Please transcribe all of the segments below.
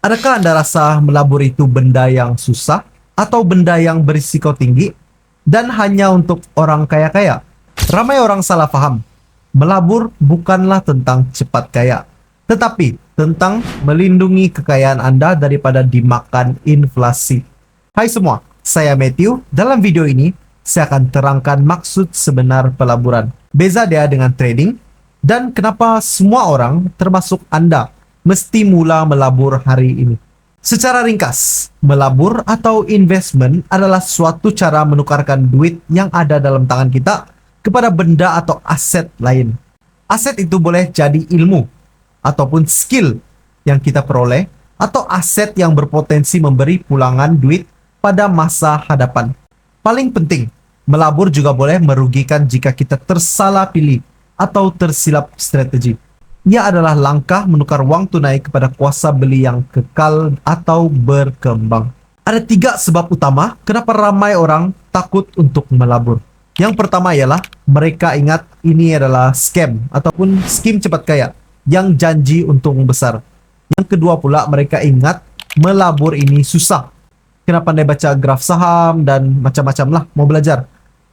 Adakah Anda rasa melabur itu benda yang susah atau benda yang berisiko tinggi dan hanya untuk orang kaya-kaya? Ramai orang salah paham. Melabur bukanlah tentang cepat kaya, tetapi tentang melindungi kekayaan Anda daripada dimakan inflasi. Hai semua, saya Matthew. Dalam video ini, saya akan terangkan maksud sebenar pelaburan, beza dia dengan trading, dan kenapa semua orang, termasuk Anda, mesti mula melabur hari ini. Secara ringkas, melabur atau investment adalah suatu cara menukarkan duit yang ada dalam tangan kita kepada benda atau aset lain. Aset itu boleh jadi ilmu, ataupun skill yang kita peroleh, atau aset yang berpotensi memberi pulangan duit pada masa hadapan. Paling penting, melabur juga boleh merugikan jika kita tersalah pilih atau tersilap strategi. Ia adalah langkah menukar wang tunai kepada kuasa beli yang kekal atau berkembang. Ada 3 sebab utama kenapa ramai orang takut untuk melabur. Yang pertama ialah mereka ingat ini adalah scam ataupun skim cepat kaya yang janji untung besar. Yang kedua pula mereka ingat melabur ini susah. Kenapa Anda baca graf saham dan macam-macam lah mau belajar.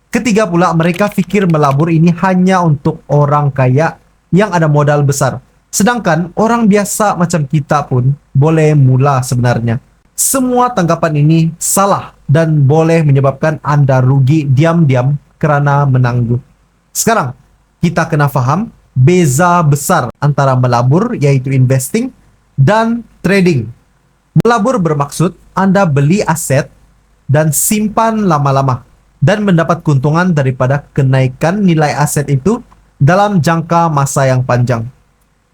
Ketiga pula mereka fikir melabur ini hanya untuk orang kaya yang ada modal besar. Sedangkan orang biasa macam kita pun boleh mula sebenarnya. Semua tanggapan ini salah dan boleh menyebabkan Anda rugi diam-diam kerana menangguh. Sekarang, kita kena faham beza besar antara melabur yaitu investing dan trading. Melabur bermaksud Anda beli aset dan simpan lama-lama dan mendapat keuntungan daripada kenaikan nilai aset itu dalam jangka masa yang panjang,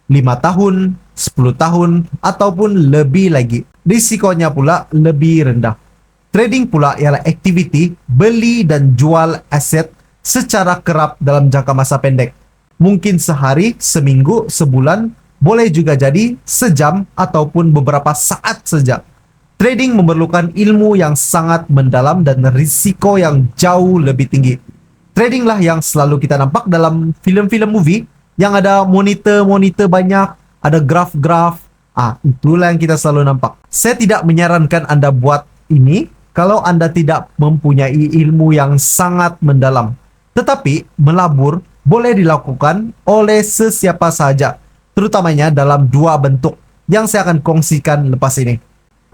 5 tahun, 10 tahun, ataupun lebih lagi. Risikonya pula lebih rendah. Trading pula ialah aktiviti beli dan jual aset secara kerap dalam jangka masa pendek. Mungkin sehari, seminggu, sebulan, boleh juga jadi sejam ataupun beberapa saat saja. Trading memerlukan ilmu yang sangat mendalam dan risiko yang jauh lebih tinggi. Trading lah yang selalu kita nampak dalam filem-filem movie yang ada monitor banyak, ada graf-graf. Itulah yang kita selalu nampak. Saya tidak menyarankan Anda buat ini kalau Anda tidak mempunyai ilmu yang sangat mendalam. Tetapi melabur boleh dilakukan oleh sesiapa sahaja, terutamanya dalam 2 bentuk yang saya akan kongsikan lepas ini.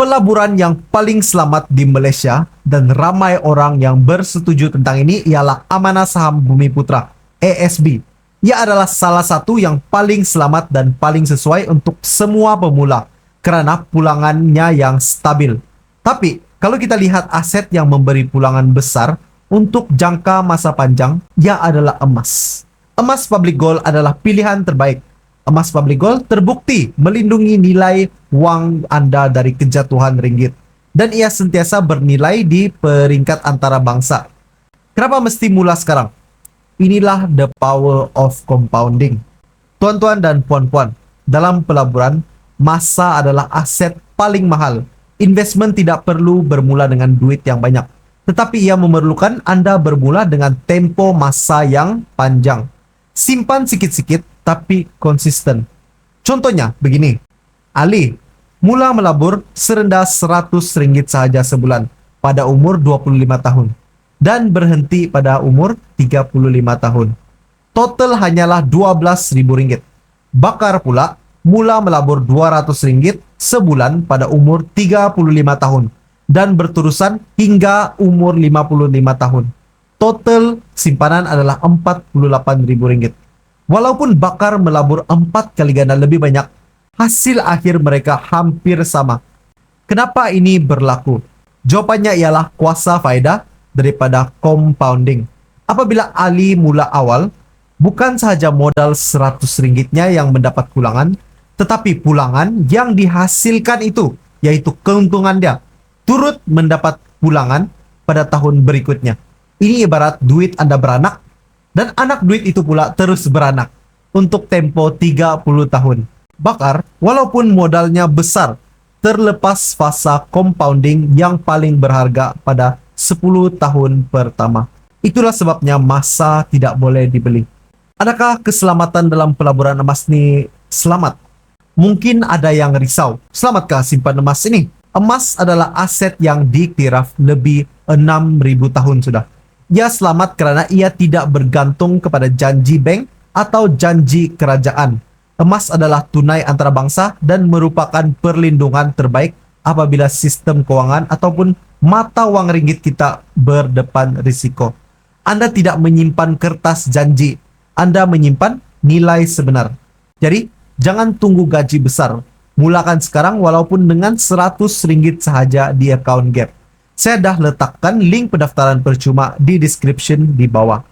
Pelaburan yang paling selamat di Malaysia dan ramai orang yang bersetuju tentang ini ialah Amanah Saham Bumi Putra, ASB. Ia adalah salah satu yang paling selamat dan paling sesuai untuk semua pemula kerana pulangannya yang stabil. Tapi, kalau kita lihat aset yang memberi pulangan besar untuk jangka masa panjang, ia adalah emas. Emas public gold adalah pilihan terbaik. Emas public gold terbukti melindungi nilai wang Anda dari kejatuhan ringgit. Dan ia sentiasa bernilai di peringkat antarabangsa. Kenapa mesti mula sekarang? Inilah the power of compounding. Tuan-tuan dan puan-puan, dalam pelaburan, masa adalah aset paling mahal. Investment tidak perlu bermula dengan duit yang banyak. Tetapi ia memerlukan Anda bermula dengan tempo masa yang panjang. Simpan sikit-sikit tapi konsisten. Contohnya begini. Ali mula melabur serendah RM100 sahaja sebulan pada umur 25 tahun dan berhenti pada umur 35 tahun. Total hanyalah RM12.000. Bakar pula mula melabur RM200 sebulan pada umur 35 tahun dan berterusan hingga umur 55 tahun. Total simpanan adalah RM48.000. Walaupun bakar melabur 4 kali ganda lebih banyak, hasil akhir mereka hampir sama. Kenapa ini berlaku? Jawapannya ialah kuasa faedah daripada compounding. Apabila Ali mula awal, bukan sahaja modal RM100-nya yang mendapat pulangan, tetapi pulangan yang dihasilkan itu, yaitu keuntungan dia, turut mendapat pulangan pada tahun berikutnya. Ini ibarat duit Anda beranak, dan anak duit itu pula terus beranak untuk tempo 30 tahun. Bakar, walaupun modalnya besar, terlepas fasa compounding yang paling berharga pada 10 tahun pertama. Itulah sebabnya masa tidak boleh dibeli. Adakah keselamatan dalam pelaburan emas ini selamat? Mungkin ada yang risau, selamatkah simpan emas ini? Emas adalah aset yang diiktiraf lebih 6.000 tahun sudah. Ia selamat karena ia tidak bergantung kepada janji bank atau janji kerajaan. Emas adalah tunai antarabangsa dan merupakan perlindungan terbaik apabila sistem keuangan ataupun mata wang ringgit kita berdepan risiko. Anda tidak menyimpan kertas janji, Anda menyimpan nilai sebenar. Jadi, jangan tunggu gaji besar. Mulakan sekarang walaupun dengan 100 ringgit sahaja di account Gap. Saya dah letakkan link pendaftaran percuma di description di bawah.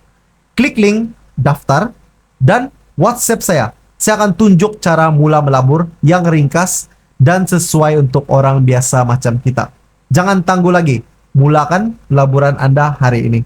Klik link, daftar, dan WhatsApp saya. Saya akan tunjuk cara mula melabur yang ringkas dan sesuai untuk orang biasa macam kita. Jangan tunggu lagi. Mulakan laburan Anda hari ini.